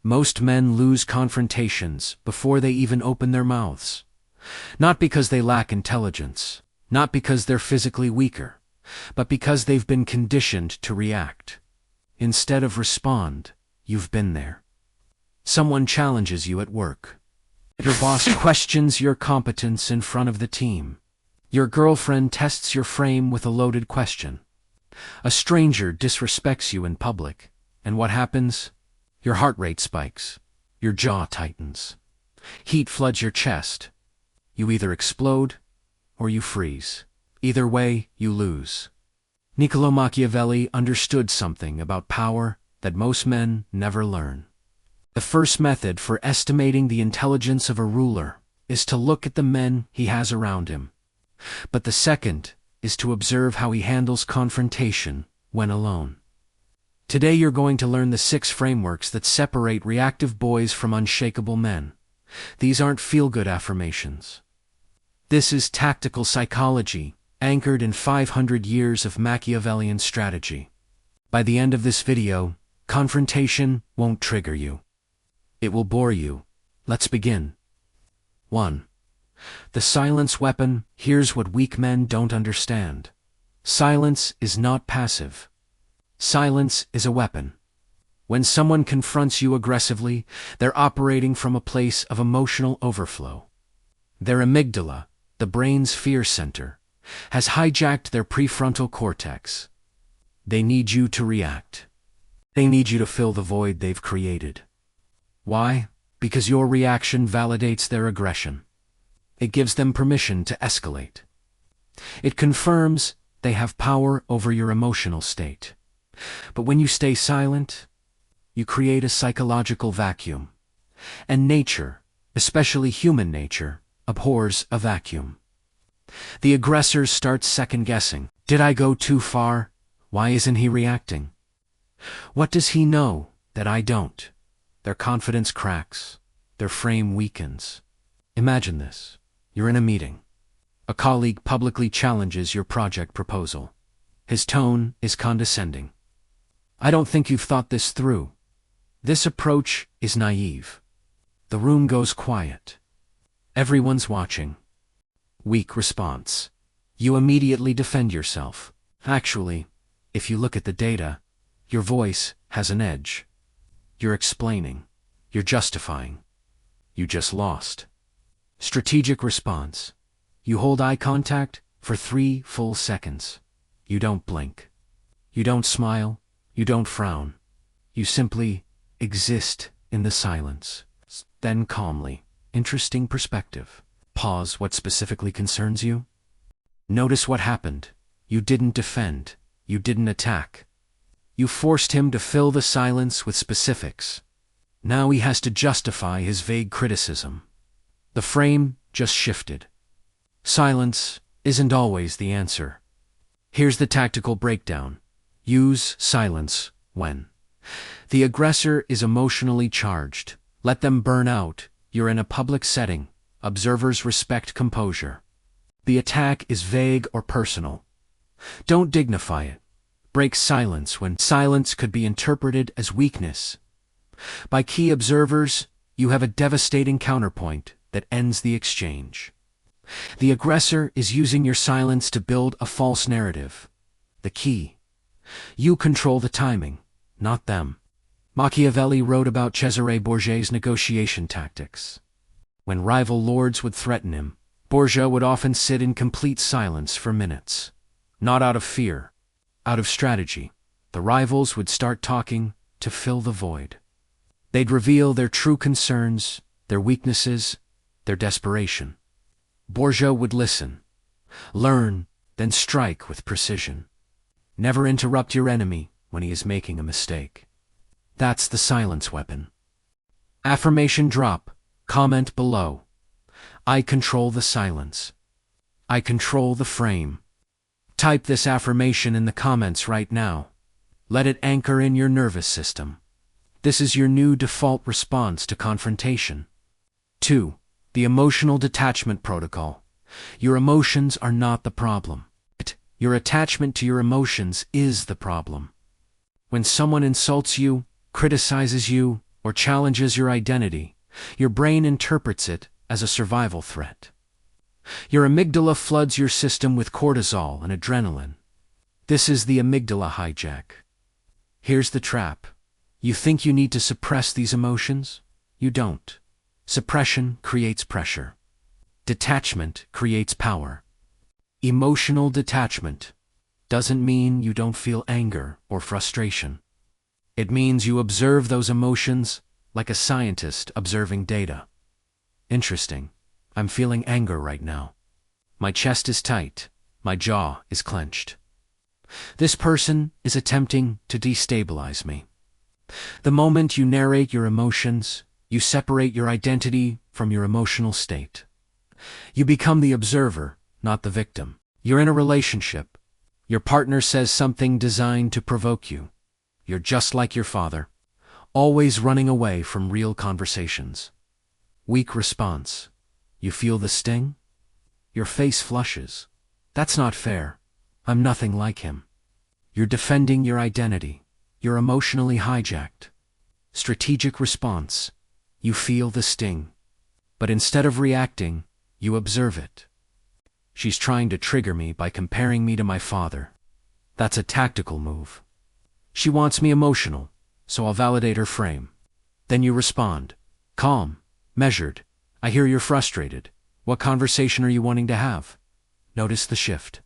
Most men lose confrontations before they even open their mouths. Not because they lack intelligence, not because they're physically weaker, but because they've been conditioned to react. Instead of respond, you've been there. Someone challenges you at work. Your boss questions your competence in front of the team. Your girlfriend tests your frame with a loaded question. A stranger disrespects you in public, and what happens? Your heart rate spikes. Your jaw tightens. Heat floods your chest. You either explode or you freeze. Either way, you lose. Niccolò Machiavelli understood something about power that most men never learn. The first method for estimating the intelligence of a ruler is to look at the men he has around him. But the second is to observe how he handles confrontation when alone. Today you're going to learn the 6 frameworks that separate reactive boys from unshakable men. These aren't feel-good affirmations. This is tactical psychology, anchored in 500 years of Machiavellian strategy. By the end of this video, confrontation won't trigger you. It will bore you. Let's begin. 1. The silence weapon. Here's what weak men don't understand. Silence is not passive. Silence is a weapon. When someone confronts you aggressively, they're operating from a place of emotional overflow. Their amygdala, the brain's fear center, has hijacked their prefrontal cortex. They need you to react. They need you to fill the void they've created. Why? Because your reaction validates their aggression. It gives them permission to escalate. It confirms they have power over your emotional state. But when you stay silent, you create a psychological vacuum. And nature, especially human nature, abhors a vacuum. The aggressor starts second-guessing. Did I go too far? Why isn't he reacting? What does he know that I don't? Their confidence cracks. Their frame weakens. Imagine this. You're in a meeting. A colleague publicly challenges your project proposal. His tone is condescending. I don't think you've thought this through. This approach is naive. The room goes quiet. Everyone's watching. Weak response. You immediately defend yourself. Actually, if you look at the data, your voice has an edge. You're explaining. You're justifying. You just lost. Strategic response. You hold eye contact for 3 full seconds. You don't blink. You don't smile. You don't frown. You simply exist in the silence. Then calmly. Interesting perspective. Pause. What specifically concerns you? Notice what happened. You didn't defend. You didn't attack. You forced him to fill the silence with specifics. Now he has to justify his vague criticism. The frame just shifted. Silence isn't always the answer. Here's the tactical breakdown. Use silence when the aggressor is emotionally charged. Let them burn out. You're in a public setting. Observers respect composure. The attack is vague or personal. Don't dignify it. Break silence when silence could be interpreted as weakness. By key observers, you have a devastating counterpoint that ends the exchange. The aggressor is using your silence to build a false narrative. The key. You control the timing, not them. Machiavelli wrote about Cesare Borgia's negotiation tactics. When rival lords would threaten him, Borgia would often sit in complete silence for minutes. Not out of fear, out of strategy. The rivals would start talking to fill the void. They'd reveal their true concerns, their weaknesses, their desperation. Borgia would listen, learn, then strike with precision. Never interrupt your enemy when he is making a mistake. That's the silence weapon. Affirmation drop. Comment below. I control the silence. I control the frame. Type this affirmation in the comments right now. Let it anchor in your nervous system. This is your new default response to confrontation. 2. The emotional detachment protocol. Your emotions are not the problem. Your attachment to your emotions is the problem. When someone insults you, criticizes you, or challenges your identity, your brain interprets it as a survival threat. Your amygdala floods your system with cortisol and adrenaline. This is the amygdala hijack. Here's the trap. You think you need to suppress these emotions? You don't. Suppression creates pressure. Detachment creates power. Emotional detachment doesn't mean you don't feel anger or frustration. It means you observe those emotions like a scientist observing data. Interesting. I'm feeling anger right now. My chest is tight. My jaw is clenched. This person is attempting to destabilize me. The moment you narrate your emotions, you separate your identity from your emotional state. You become the observer, not the victim. You're in a relationship. Your partner says something designed to provoke you. You're just like your father, always running away from real conversations. Weak response. You feel the sting? Your face flushes. That's not fair. I'm nothing like him. You're defending your identity. You're emotionally hijacked. Strategic response. You feel the sting. But instead of reacting, you observe it. She's trying to trigger me by comparing me to my father. That's a tactical move. She wants me emotional, so I'll validate her frame. Then you respond. Calm, measured. I hear you're frustrated. What conversation are you wanting to have? Notice the shift.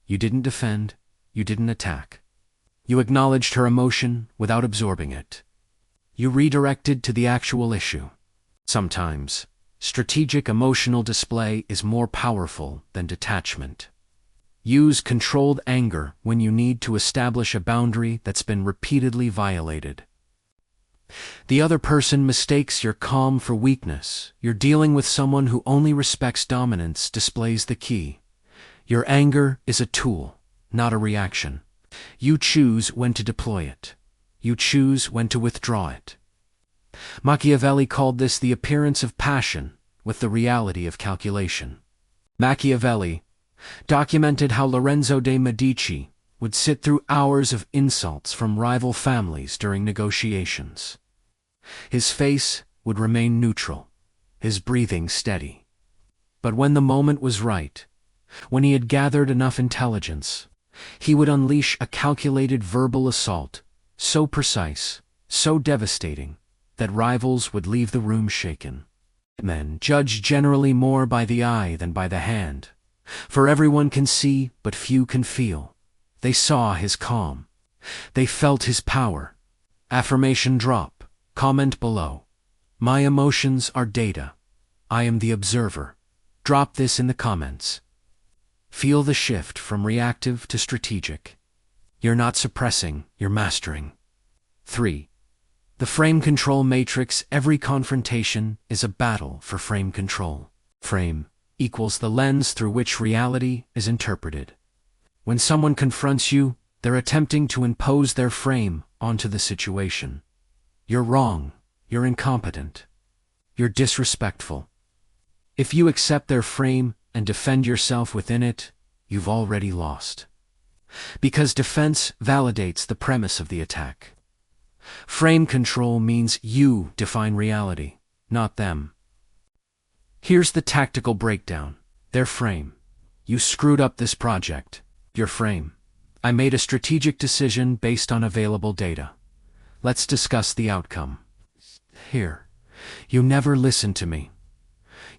You didn't defend. You didn't attack. You acknowledged her emotion without absorbing it. You redirected to the actual issue. Sometimes, strategic emotional display is more powerful than detachment. Use controlled anger when you need to establish a boundary that's been repeatedly violated. The other person mistakes your calm for weakness. You're dealing with someone who only respects dominance displays the key. Your anger is a tool, not a reaction. You choose when to deploy it. You choose when to withdraw it. Machiavelli called this the appearance of passion with the reality of calculation. Machiavelli documented how Lorenzo de Medici would sit through hours of insults from rival families during negotiations. His face would remain neutral, his breathing steady. But when the moment was right, when he had gathered enough intelligence, he would unleash a calculated verbal assault, so precise, so devastating, that rivals would leave the room shaken. Men judge generally more by the eye than by the hand, for everyone can see but few can feel. They saw his calm. They felt his power. Affirmation drop. Comment below. My emotions are data. I am the observer. Drop this in the comments. Feel the shift from reactive to strategic. You're not suppressing, you're mastering. 3. The frame control matrix. Every confrontation is a battle for frame control. Frame equals the lens through which reality is interpreted. When someone confronts you, they're attempting to impose their frame onto the situation. You're wrong. You're incompetent. You're disrespectful. If you accept their frame and defend yourself within it, you've already lost. Because defense validates the premise of the attack. Frame control means you define reality, not them. Here's the tactical breakdown. Their frame. You screwed up this project. Your frame. I made a strategic decision based on available data. Let's discuss the outcome. Here. You never listened to me.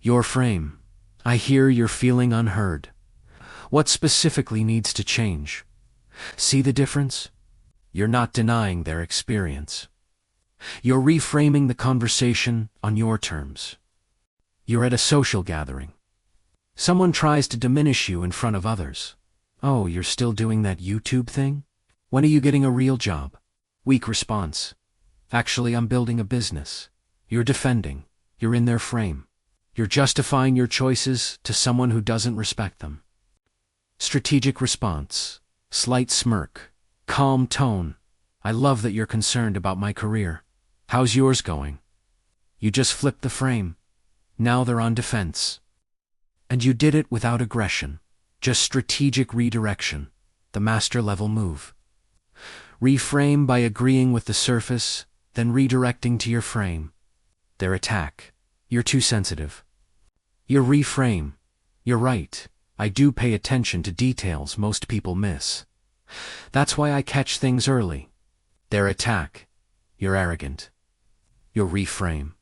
Your frame. I hear you're feeling unheard. What specifically needs to change? See the difference? You're not denying their experience. You're reframing the conversation on your terms. You're at a social gathering. Someone tries to diminish you in front of others. Oh, you're still doing that YouTube thing? When are you getting a real job? Weak response. Actually, I'm building a business. You're defending. You're in their frame. You're justifying your choices to someone who doesn't respect them. Strategic response. Slight smirk. Calm tone. I love that you're concerned about my career. How's yours going? You just flipped the frame. Now they're on defense. And you did it without aggression. Just strategic redirection. The master level move. Reframe by agreeing with the surface, then redirecting to your frame. Their attack: you're too sensitive. Your reframe: you're right, I do pay attention to details most people miss. That's why I catch things early. Their attack: you're arrogant. Your reframe: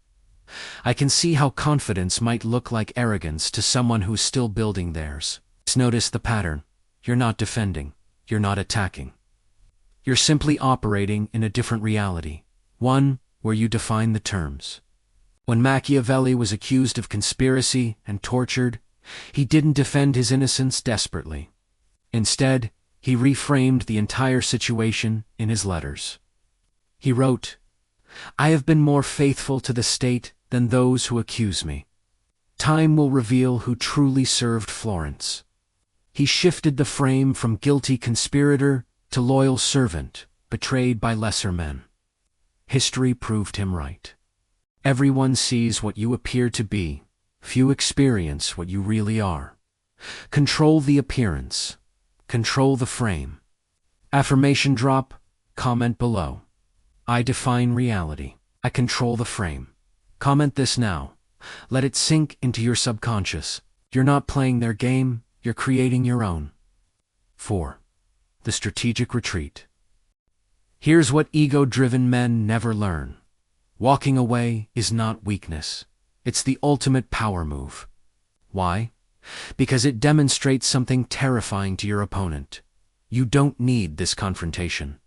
I can see how confidence might look like arrogance to someone who's still building theirs. Notice the pattern. You're not defending. You're not attacking. You're simply operating in a different reality, one where you define the terms. When Machiavelli was accused of conspiracy and tortured, he didn't defend his innocence desperately. Instead, he reframed the entire situation in his letters. He wrote, "I have been more faithful to the state than those who accuse me. Time will reveal who truly served Florence." He shifted the frame from guilty conspirator to loyal servant, betrayed by lesser men. History proved him right. Everyone sees what you appear to be. Few experience what you really are. Control the appearance. Control the frame. Affirmation drop, comment below. I define reality. I control the frame. Comment this now. Let it sink into your subconscious. You're not playing their game, you're creating your own. 4. The strategic retreat. Here's what ego-driven men never learn. Walking away is not weakness. It's the ultimate power move. Why? Because it demonstrates something terrifying to your opponent. You don't need this confrontation.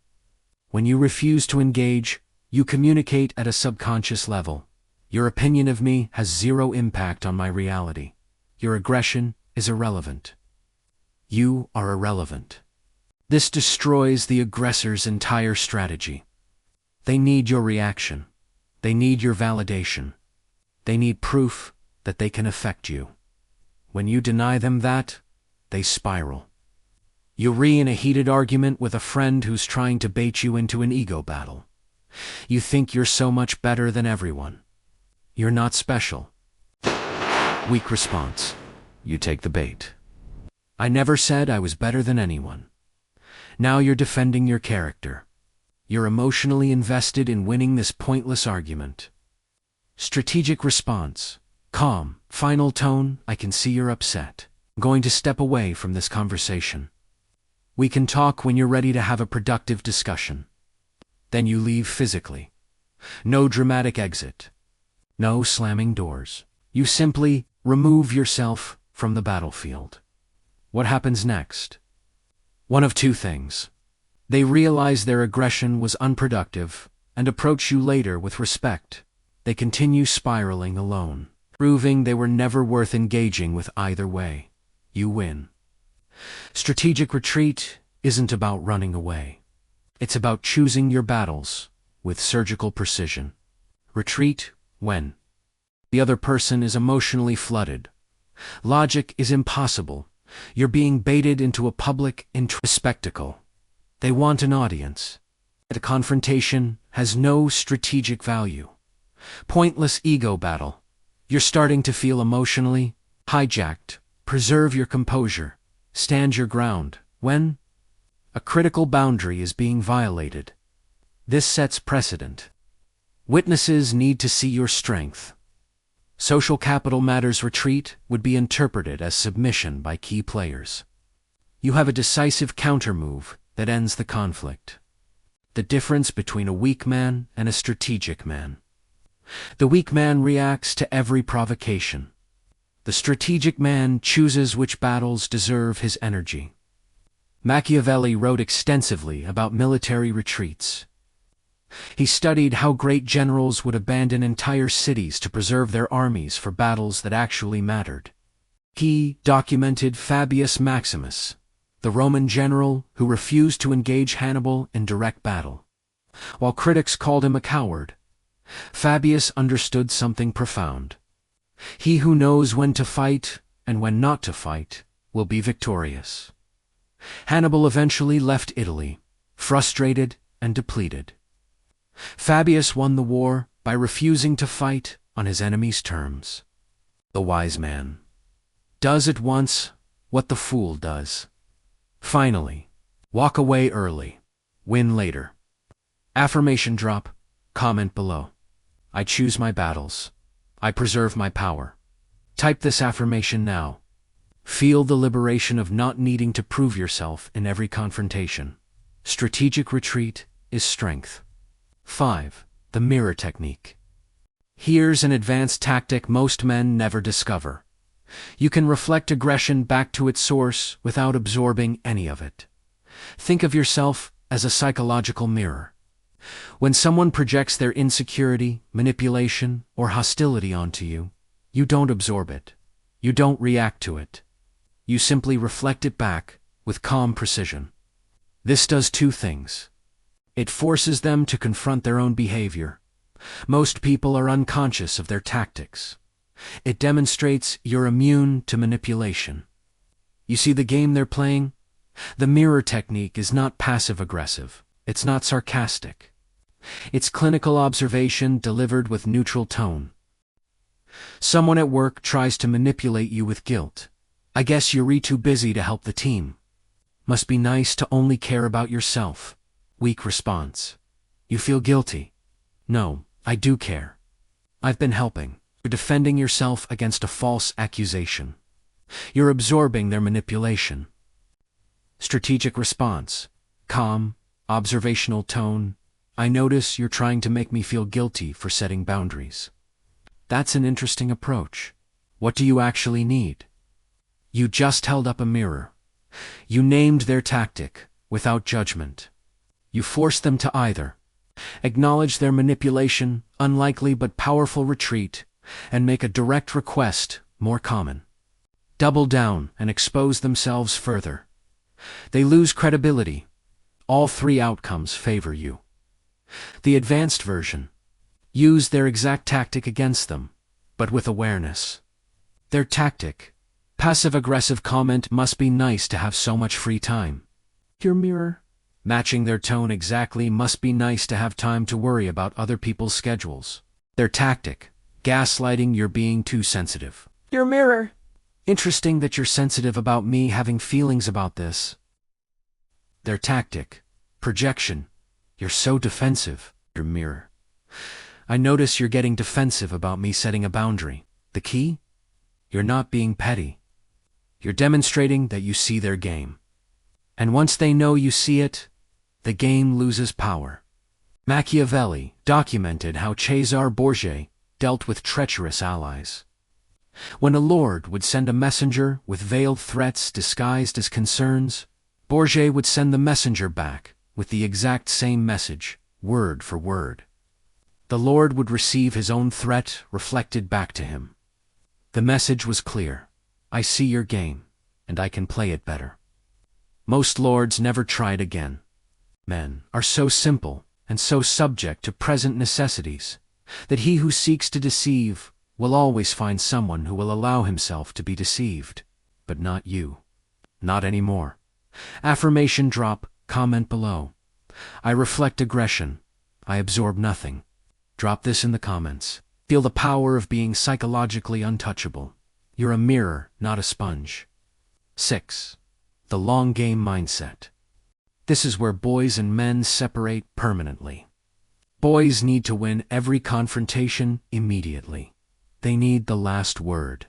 When you refuse to engage, you communicate at a subconscious level. Your opinion of me has zero impact on my reality. Your aggression is irrelevant. You are irrelevant. This destroys the aggressor's entire strategy. They need your reaction. They need your validation. They need proof that they can affect you. When you deny them that, they spiral. You're in a heated argument with a friend who's trying to bait you into an ego battle. You think you're so much better than everyone. You're not special. Weak response. You take the bait. I never said I was better than anyone. Now you're defending your character. You're emotionally invested in winning this pointless argument. Strategic response. Calm, final tone, I can see you're upset. I'm going to step away from this conversation. We can talk when you're ready to have a productive discussion. Then you leave physically. No dramatic exit. No slamming doors. You simply remove yourself from the battlefield. What happens next? One of two things. They realize their aggression was unproductive and approach you later with respect. They continue spiraling alone, proving they were never worth engaging with either way. You win. Strategic retreat isn't about running away. It's about choosing your battles with surgical precision. Retreat when the other person is emotionally flooded. Logic is impossible. You're being baited into a public spectacle. They want an audience. The confrontation has no strategic value. Pointless ego battle. You're starting to feel emotionally hijacked. Preserve your composure. Stand your ground when a critical boundary is being violated. This sets precedent. Witnesses need to see your strength. Social capital matters. Retreat would be interpreted as submission by key players. You have a decisive countermove that ends the conflict. The difference between a weak man and a strategic man. The weak man reacts to every provocation. The strategic man chooses which battles deserve his energy. Machiavelli wrote extensively about military retreats. He studied how great generals would abandon entire cities to preserve their armies for battles that actually mattered. He documented Fabius Maximus, the Roman general who refused to engage Hannibal in direct battle. While critics called him a coward, Fabius understood something profound. He who knows when to fight and when not to fight will be victorious. Hannibal eventually left Italy, frustrated and depleted. Fabius won the war by refusing to fight on his enemy's terms. The wise man does at once what the fool does. Finally, walk away early, win later. Affirmation drop, Comment below. I choose my battles. I preserve my power. Type this affirmation now. Feel the liberation of not needing to prove yourself in every confrontation. Strategic retreat is strength. 5. The mirror technique. Here's an advanced tactic most men never discover. You can reflect aggression back to its source without absorbing any of it. Think of yourself as a psychological mirror. When someone projects their insecurity, manipulation, or hostility onto you, you don't absorb it. You don't react to it. You simply reflect it back with calm precision. This does two things. It forces them to confront their own behavior. Most people are unconscious of their tactics. It demonstrates you're immune to manipulation. You see the game they're playing? The mirror technique is not passive-aggressive. It's not sarcastic. It's clinical observation delivered with neutral tone. Someone at work tries to manipulate you with guilt. I guess you're too busy to help the team. Must be nice to only care about yourself. Weak response. You feel guilty. No, I do care. I've been helping. You're defending yourself against a false accusation. You're absorbing their manipulation. Strategic response. Calm, observational tone. I notice you're trying to make me feel guilty for setting boundaries. That's an interesting approach. What do you actually need? You just held up a mirror. You named their tactic, without judgment. You forced them to either acknowledge their manipulation, unlikely but powerful retreat, and make a direct request more common. Double down and expose themselves further. They lose credibility. All three outcomes favor you. The advanced version. Use their exact tactic against them, but with awareness. Their tactic. Passive-aggressive comment must be nice to have so much free time. Your mirror. Matching their tone exactly must be nice to have time to worry about other people's schedules. Their tactic. Gaslighting you're being too sensitive. Your mirror. Interesting that you're sensitive about me having feelings about this. Their tactic. Projection. You're so defensive. Your mirror. I notice you're getting defensive about me setting a boundary. The key? You're not being petty. You're demonstrating that you see their game. And once they know you see it, the game loses power. Machiavelli documented how Cesare Borgia dealt with treacherous allies. When a lord would send a messenger with veiled threats disguised as concerns, Borgia would send the messenger back with the exact same message, word for word. The lord would receive his own threat reflected back to him. The message was clear. I see your game, and I can play it better. Most lords never tried again. Men are so simple and so subject to present necessities that he who seeks to deceive will always find someone who will allow himself to be deceived. But not you. Not anymore. Affirmation drop. Comment below. I reflect aggression. I absorb nothing. Drop this in the comments. Feel the power of being psychologically untouchable. You're a mirror, not a sponge. 6. The long game mindset. This is where boys and men separate permanently. Boys need to win every confrontation immediately. They need the last word.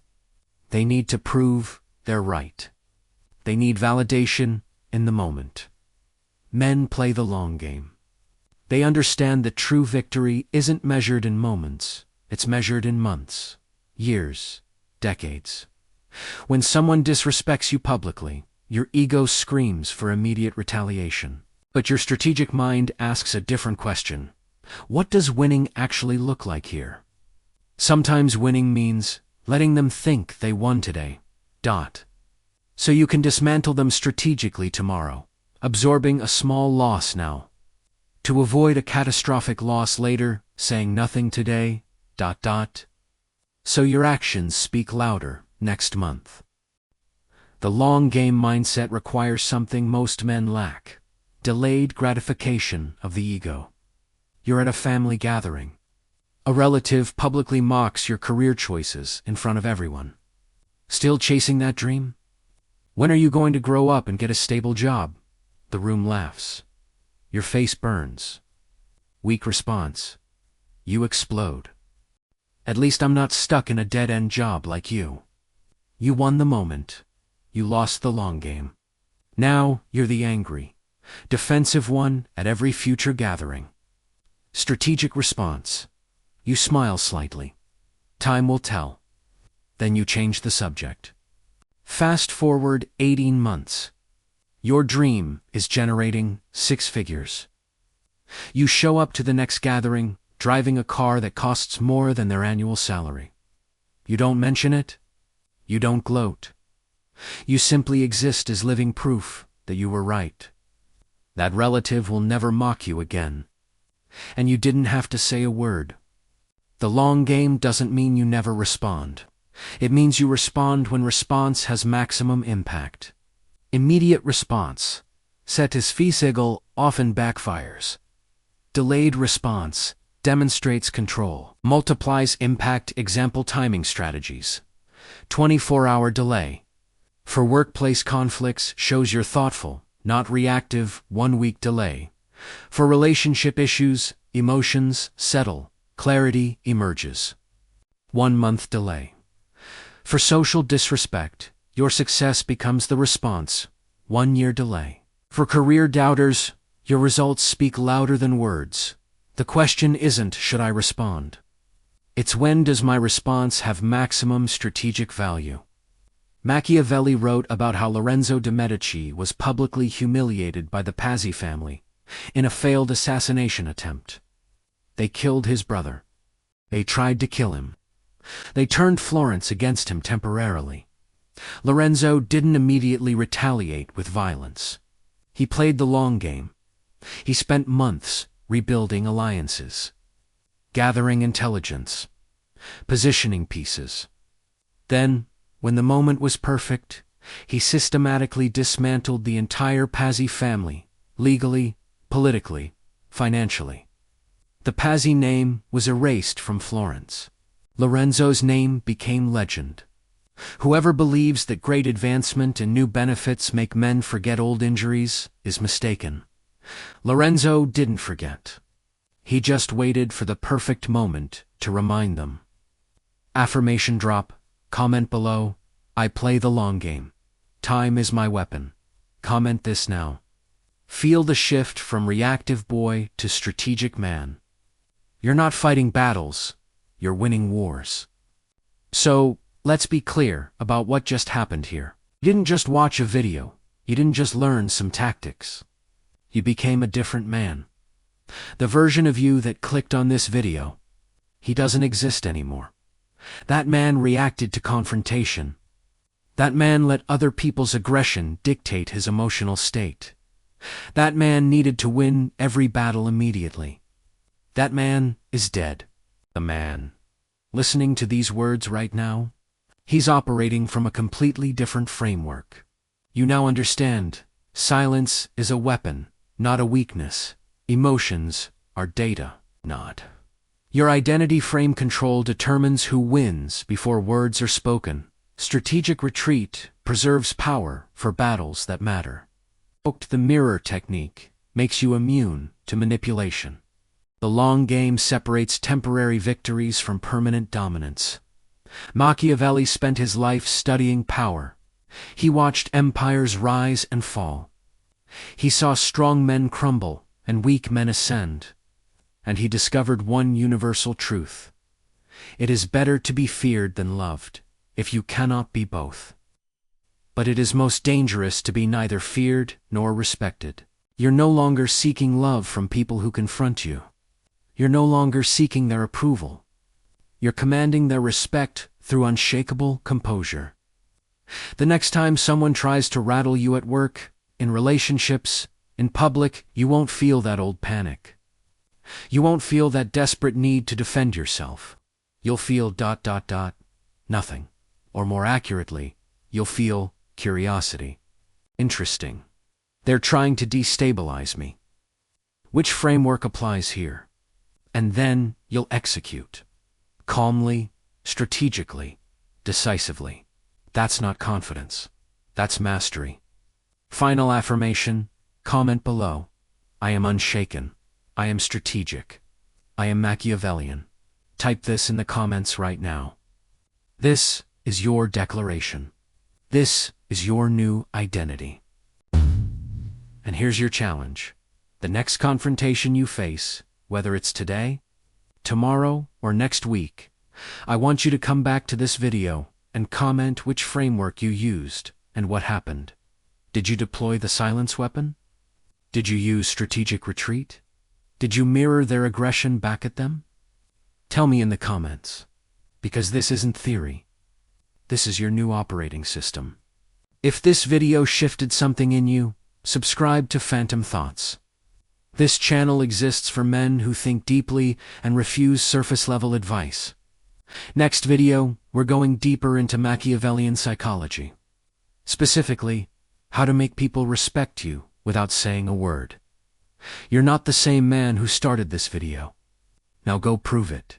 They need to prove they're right. They need validation in the moment. Men play the long game. They understand that true victory isn't measured in moments. It's measured in months, years, decades. When someone disrespects you publicly, your ego screams for immediate retaliation. But your strategic mind asks a different question. What does winning actually look like here? Sometimes winning means letting them think they won today. So you can dismantle them strategically tomorrow, absorbing a small loss now. To avoid a catastrophic loss later, saying nothing today. So your actions speak louder next month. The long game mindset requires something most men lack: delayed gratification of the ego. You're at a family gathering. A relative publicly mocks your career choices in front of everyone. Still chasing that dream? When are you going to grow up and get a stable job? The room laughs. Your face burns. Weak response. you explode. At least I'm not stuck in a dead-end job like you. You won the moment. You lost the long game. Now you're the angry, defensive one at every future gathering. Strategic response. You smile slightly. Time will tell. Then you change the subject. Fast forward 18 months. Your dream is generating 6 figures. You show up to the next gathering, driving a car that costs more than their annual salary. You don't mention it. You don't gloat. You simply exist as living proof that you were right. That relative will never mock you again. And you didn't have to say a word. The long game doesn't mean you never respond. It means you respond when response has maximum impact. Immediate response, satisfeasible, often backfires. Delayed response demonstrates control, multiplies impact. Example: timing strategies. 24-hour delay. For workplace conflicts, shows you're thoughtful, not reactive. 1-week delay. For relationship issues, emotions settle, clarity emerges. 1-month delay. For social disrespect, your success becomes the response. 1-year delay. For career doubters, your results speak louder than words. The question isn't, should I respond? It's, when does my response have maximum strategic value? Machiavelli wrote about how Lorenzo de' Medici was publicly humiliated by the Pazzi family in a failed assassination attempt. They killed his brother. They tried to kill him. They turned Florence against him temporarily. Lorenzo didn't immediately retaliate with violence. He played the long game. He spent months rebuilding alliances, gathering intelligence, positioning pieces. Then, when the moment was perfect, he systematically dismantled the entire Pazzi family, legally, politically, financially. The Pazzi name was erased from Florence. Lorenzo's name became legend. Whoever believes that great advancement and new benefits make men forget old injuries is mistaken. Lorenzo didn't forget. He just waited for the perfect moment to remind them. Affirmation drop. Comment below. I play the long game. Time is my weapon. Comment this now. Feel the shift from reactive boy to strategic man. You're not fighting battles. You're winning wars. So, let's be clear about what just happened here. You didn't just watch a video. You didn't just learn some tactics. You became a different man. The version of you that clicked on this video, he doesn't exist anymore. That man reacted to confrontation. That man let other people's aggression dictate his emotional state. That man needed to win every battle immediately. That man is dead. The man listening to these words right now, he's operating from a completely different framework. You now understand, silence is a weapon, not a weakness. Emotions are data, not. Your identity frame control determines who wins before words are spoken. Strategic retreat preserves power for battles that matter. The mirror technique makes you immune to manipulation. The long game separates temporary victories from permanent dominance. Machiavelli spent his life studying power. He watched empires rise and fall. He saw strong men crumble and weak men ascend. And he discovered one universal truth. It is better to be feared than loved, if you cannot be both. But it is most dangerous to be neither feared nor respected. You're no longer seeking love from people who confront you. You're no longer seeking their approval. You're commanding their respect through unshakable composure. The next time someone tries to rattle you at work, in relationships, in public, you won't feel that old panic. You won't feel that desperate need to defend yourself. You'll feel ... nothing. Or more accurately, you'll feel curiosity. Interesting. They're trying to destabilize me. Which framework applies here? And then you'll execute. Calmly, strategically, decisively. That's not confidence. That's mastery. Final affirmation. Comment below. I am unshaken. I am strategic. I am Machiavellian. Type this in the comments right now. This is your declaration. This is your new identity. And here's your challenge. The next confrontation you face, whether it's today, tomorrow, or next week, I want you to come back to this video and comment which framework you used and what happened. Did you deploy the silence weapon? Did you use strategic retreat? Did you mirror their aggression back at them? Tell me in the comments, because this isn't theory. This is your new operating system. If this video shifted something in you, subscribe to Phantom Thoughts. This channel exists for men who think deeply and refuse surface-level advice. Next video, we're going deeper into Machiavellian psychology. Specifically, how to make people respect you without saying a word. You're not the same man who started this video. Now go prove it.